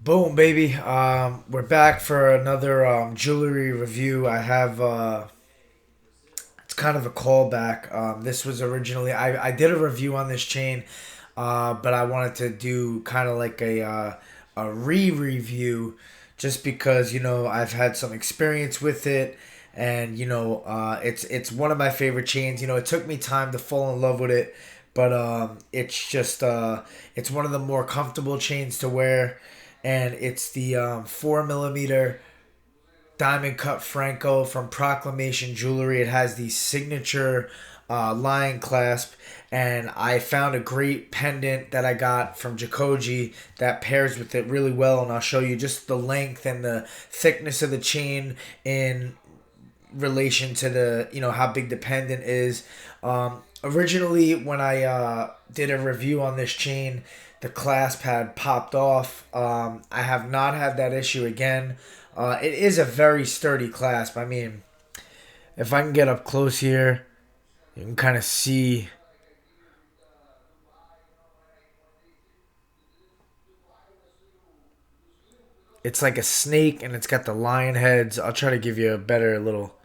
Boom, baby. We're back for another jewelry review. It's kind of a callback. This was originally, I did a review on this chain, but I wanted to do kind of like a re-review just because, I've had some experience with it. And it's one of my favorite chains. It took me time to fall in love with it, but it's one of the more comfortable chains to wear, and it's the 4 millimeter diamond cut Franco from Proclamation Jewelry. It has the signature lion clasp, and I found a great pendant that I got from Jacoji that pairs with it really well. And I'll show you just the length and the thickness of the chain in relation to the how big the pendant is. Originally, when I did a review on this chain, the clasp had popped off. I have not had that issue again. It is a very sturdy clasp. I mean, if I can get up close here, you can kind of see it's like a snake, and it's got the lion heads. I'll try to give you a better little.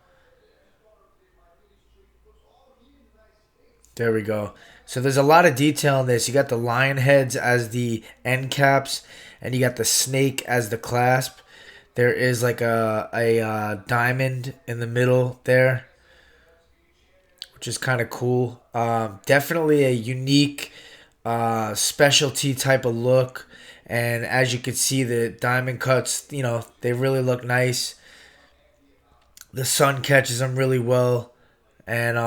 There we go. So there's a lot of detail in this. You got the lion heads as the end caps, and you got the snake as the clasp. There is like a diamond in the middle there, which is kind of cool. Definitely a unique specialty type of look. And as you can see, the diamond cuts, they really look nice. The sun catches them really well. And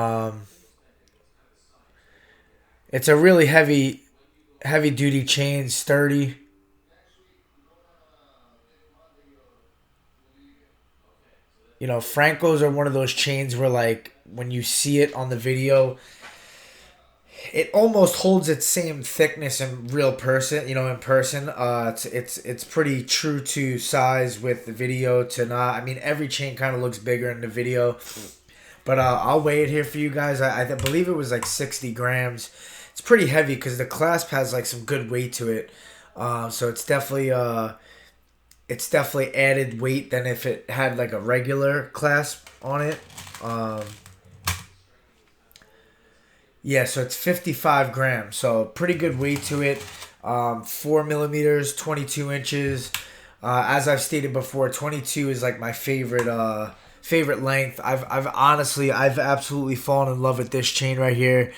it's a really heavy duty chain, sturdy. Francos are one of those chains where, like, when you see it on the video, it almost holds its same thickness in real person. In person, it's pretty true to size with the video to not. I mean, every chain kind of looks bigger in the video, but I'll weigh it here for you guys. I believe it was like 60 grams. It's pretty heavy because the clasp has like some good weight to it. So it's definitely added weight than if it had like a regular clasp on it. Um, yeah, so it's 55 grams, so pretty good weight to it. 4 millimeters, 22 inches. As I've stated before, 22 is like my favorite length. I've absolutely fallen in love with this chain right here.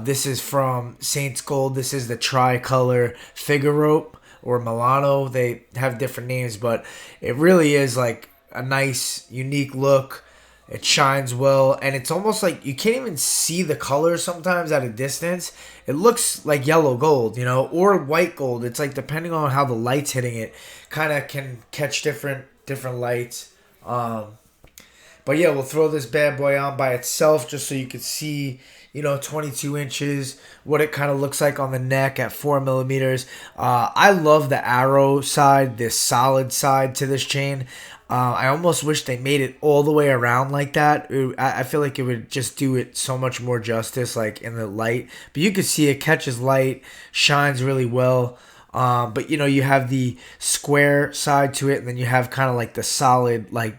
This is from Saints Gold. This is the tricolor figure rope or Milano. They have different names, but it really is like a nice, unique look. It shines well, and it's almost like you can't even see the color sometimes at a distance. It looks like yellow gold, or white gold. It's like depending on how the light's hitting it, kind of can catch different lights. But yeah, we'll throw this bad boy on by itself just so you can see, 22 inches, what it kind of looks like on the neck at 4 millimeters. I love the arrow side, this solid side to this chain. I almost wish they made it all the way around like that. I feel like it would just do it so much more justice, like in the light. But you can see it catches light, shines really well. But you have the square side to it, and then you have kind of like the solid, like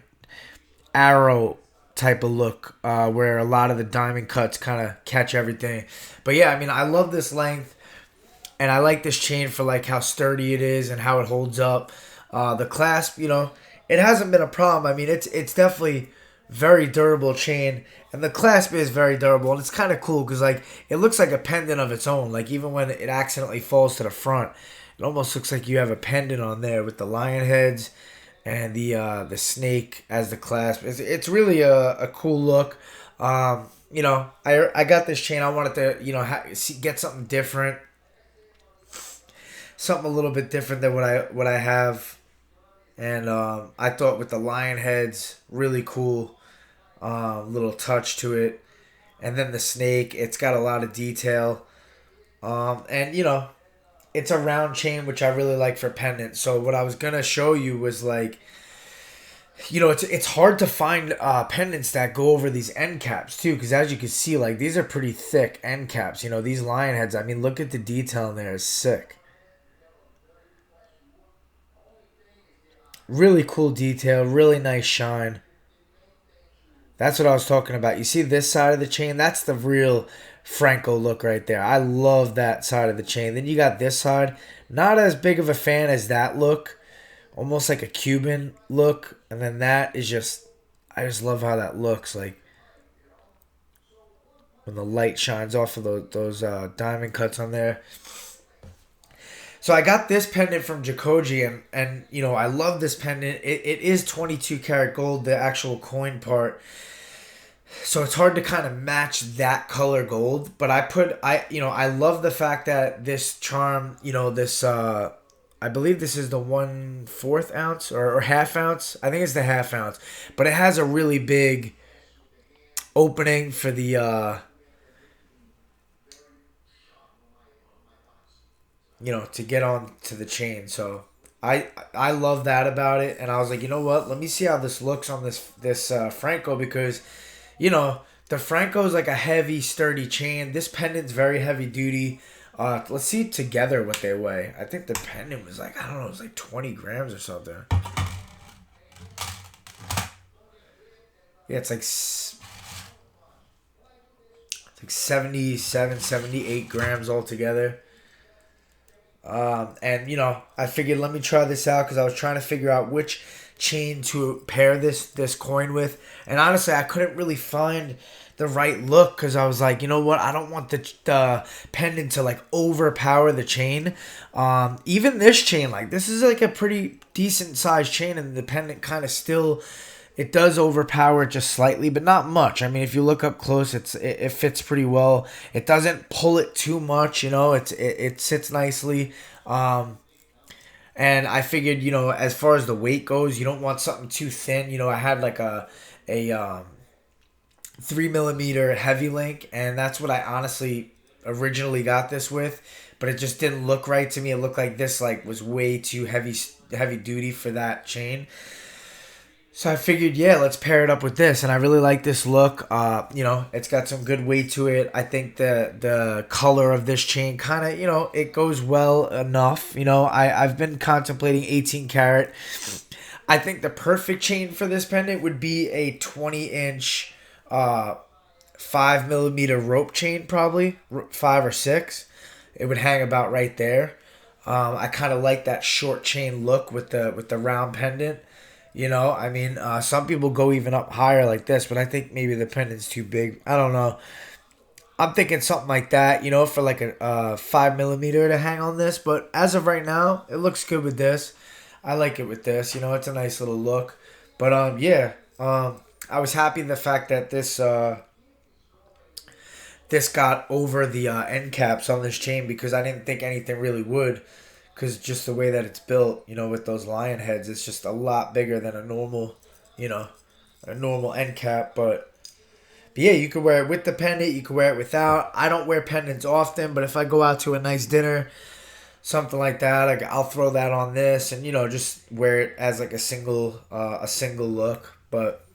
arrow type of look, where a lot of the diamond cuts kind of catch everything. But yeah, I mean, I love this length, and I like this chain for like how sturdy it is and how it holds up. The clasp, it hasn't been a problem. I mean, it's definitely very durable chain, and the clasp is very durable, and it's kind of cool because like it looks like a pendant of its own. Like even when it accidentally falls to the front, it almost looks like you have a pendant on there with the lion heads and the snake as the clasp. It's really a cool look. I got this chain. I wanted to get something different, something a little bit different than what I have. And I thought with the lion heads, really cool, little touch to it. And then the snake, it's got a lot of detail. And it's a round chain, which I really like for pendants. So what I was gonna show you was like, it's hard to find pendants that go over these end caps too, because as you can see, like these are pretty thick end caps. These lion heads. I mean, look at the detail in there; is sick. Really cool detail, really nice shine. That's what I was talking about. You see this side of the chain? That's the real Franco look right there. I love that side of the chain. Then you got this side. Not as big of a fan as that look. Almost like a Cuban look. And then that is just, I just love how that looks. Like when the light shines off of those diamond cuts on there. So I got this pendant from Jacoji, and you know I love this pendant. It is 22 karat gold, the actual coin part. So it's hard to kind of match that color gold, but I love the fact that this charm, I believe this is the 1/4 ounce or half ounce. I think it's the half ounce, but it has a really big opening for the to get on to the chain. So I love that about it, and I was like, you know what? Let me see how this looks on this Franco, because the Franco is like a heavy, sturdy chain. This pendant's very heavy duty. Let's see together what they weigh. I think the pendant was like, I don't know, it was like 20 grams or something. Yeah, it's like 77, 78 grams altogether. And I figured let me try this out because I was trying to figure out which chain to pair this coin with, and honestly, I couldn't really find the right look because I was like, you know what, I don't want the pendant to like overpower the chain. Even this chain, like this is like a pretty decent sized chain, and the pendant kind of still. It does overpower it just slightly, but not much. I mean, if you look up close, it fits pretty well. It doesn't pull it too much, it sits nicely. And I figured, as far as the weight goes, you don't want something too thin. I had like a 3 millimeter heavy link, and that's what I honestly originally got this with. But it just didn't look right to me. It looked like this like was way too heavy duty for that chain. So I figured, yeah, let's pair it up with this, and I really like this look. It's got some good weight to it. I think the color of this chain kind of, it goes well enough. I've been contemplating 18 karat. I think the perfect chain for this pendant would be a 20-inch, 5 millimeter rope chain, probably 5 or 6. It would hang about right there. I kind of like that short chain look with the round pendant. Some people go even up higher like this, but I think maybe the pendant's too big. I don't know. I'm thinking something like that, for like a 5 millimeter to hang on this. But as of right now, it looks good with this. I like it with this. It's a nice little look. But yeah, I was happy the fact that this got over the end caps on this chain because I didn't think anything really would. Because just the way that it's built, with those lion heads, it's just a lot bigger than a normal end cap. But yeah, you could wear it with the pendant. You could wear it without. I don't wear pendants often, but if I go out to a nice dinner, something like that, I'll throw that on this and just wear it as like a single look. But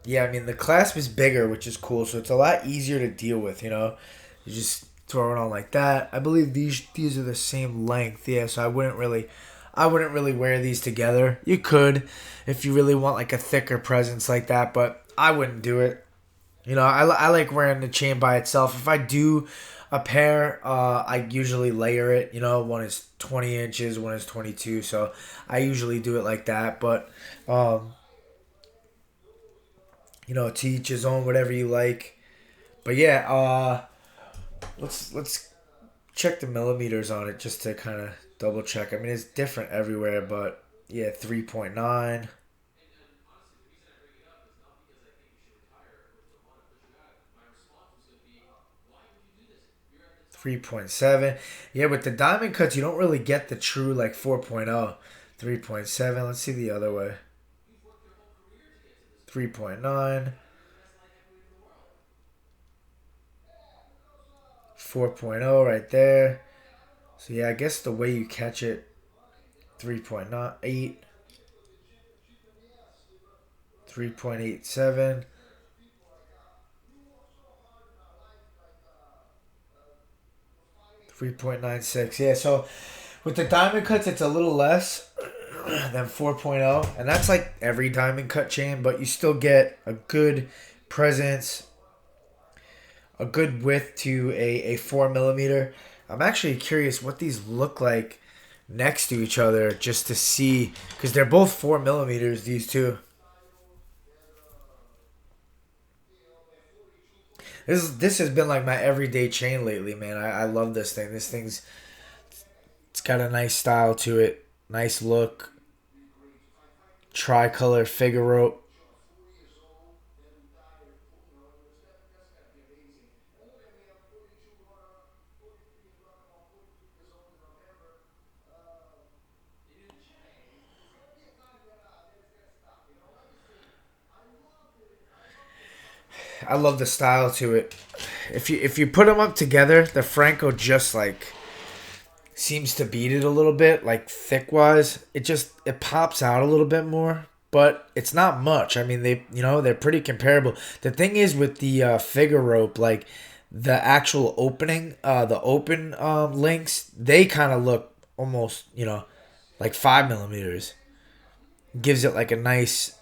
yeah, I mean the clasp is bigger, which is cool, so it's a lot easier to deal with. You just throw it on like that. I believe these are the same length. Yeah, so I wouldn't really wear these together. You could if you really want like a thicker presence like that, but I wouldn't do it. I like wearing the chain by itself. If I do a pair, I usually layer it. One is 20 inches, one is 22, so I usually do it like that. But to each his own, whatever you like. But yeah, let's check the millimeters on it just to kind of double check. I mean, it's different everywhere, but yeah, 3.9, 3.7. Yeah, with the diamond cuts, you don't really get the true like 4.0. 3.7. Let's see the other way. 3.9, 4.0 right there. So yeah, I guess the way you catch it, 3.8, 3.87, 3.96. Yeah, so With the diamond cuts, it's a little less than 4.0, and that's like every diamond cut chain, but you still get a good presence, a good width to a 4 millimeter. I'm actually curious what these look like next to each other just to see, because they're both 4 millimeters, these two. This has been like my everyday chain lately, man. I love this thing. This thing's it's got a nice style to it, nice look, tricolor figure rope. I love the style to it. If you put them up together, the Franco just like seems to beat it a little bit, like thick wise. It pops out a little bit more, but it's not much. I mean, they're pretty comparable. The thing is with the figure rope, like the actual opening, the open links, they kind of look almost like 5 millimeters. Gives it like a nice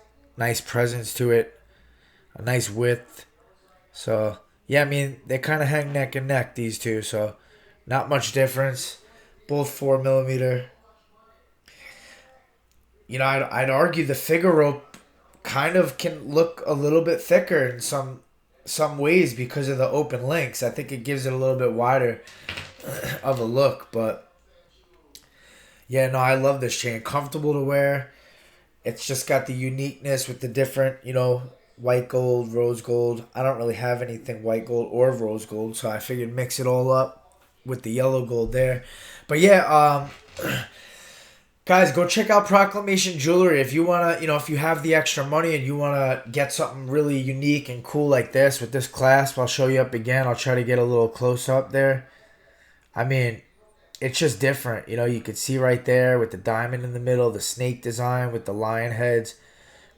presence to it, a nice width. So yeah, I mean they kind of hang neck and neck, these two. So not much difference. Both 4 millimeter. I'd argue the figure rope kind of can look a little bit thicker in some ways because of the open links. I think it gives it a little bit wider of a look, but yeah, no, I love this chain. Comfortable to wear. It's just got the uniqueness with the different, white gold, rose gold. I don't really have anything white gold or rose gold, so I figured mix it all up with the yellow gold there. But yeah, guys, go check out Proclamation Jewelry if you wanna, if you have the extra money and you wanna get something really unique and cool like this with this clasp. I'll show you up again. I'll try to get a little close up there. I mean, it's just different. You could see right there with the diamond in the middle, the snake design with the lion heads.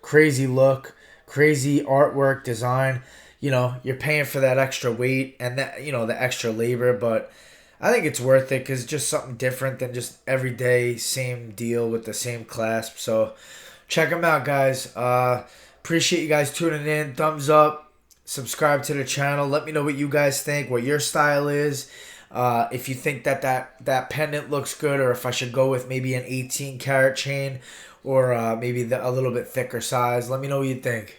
Crazy look, crazy artwork design. You're paying for that extra weight and that, the extra labor, but I think it's worth it because it's just something different than just everyday same deal with the same clasp. So check them out, guys. Appreciate you guys tuning in. Thumbs up, subscribe to the channel. Let me know what you guys think, what your style is. If you think that pendant looks good, or if I should go with maybe an 18 karat chain, or maybe a little bit thicker size. Let me know what you think.